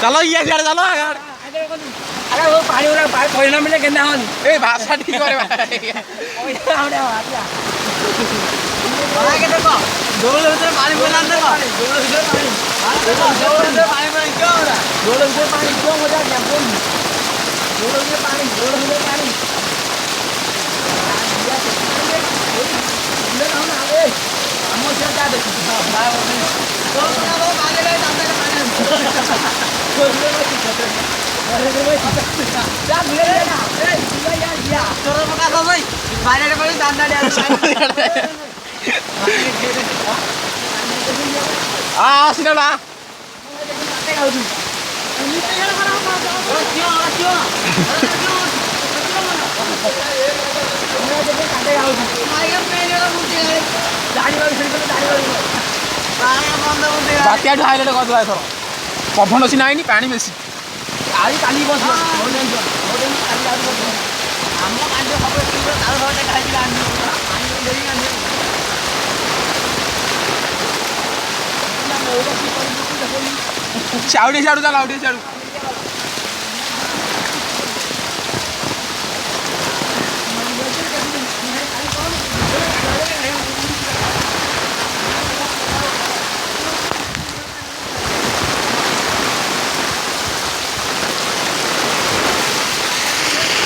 चलो ये सियाड़े चलो आगे अरे वो पानी वाला पाइप खोलना मिले कहना हन ए भाषा ठीक करे भाई ओए हमने आया भाई के देखो डोल भीतर पानी बोला देखो डोल भीतर पानी डोल भीतर पानी में क्यों हो रहा डोल भीतर पानी क्यों हो जाता है बोल डोल भीतर पानी ले हम आगे हम से जा दे तो ना वो आगे ले जाते हैं पानी जा ले ना ए यार चोर पका दो भाई बाहर रे कोई दांदा ले आ सिनेला बात्या ढाइले कदला एथर पवन अछि नाइनी पानी बेसी आज काली बस हम कांडे सब तार घरटे खाइ दिला पानी देई आने चाउडी चाडू चला चाउडी चाडू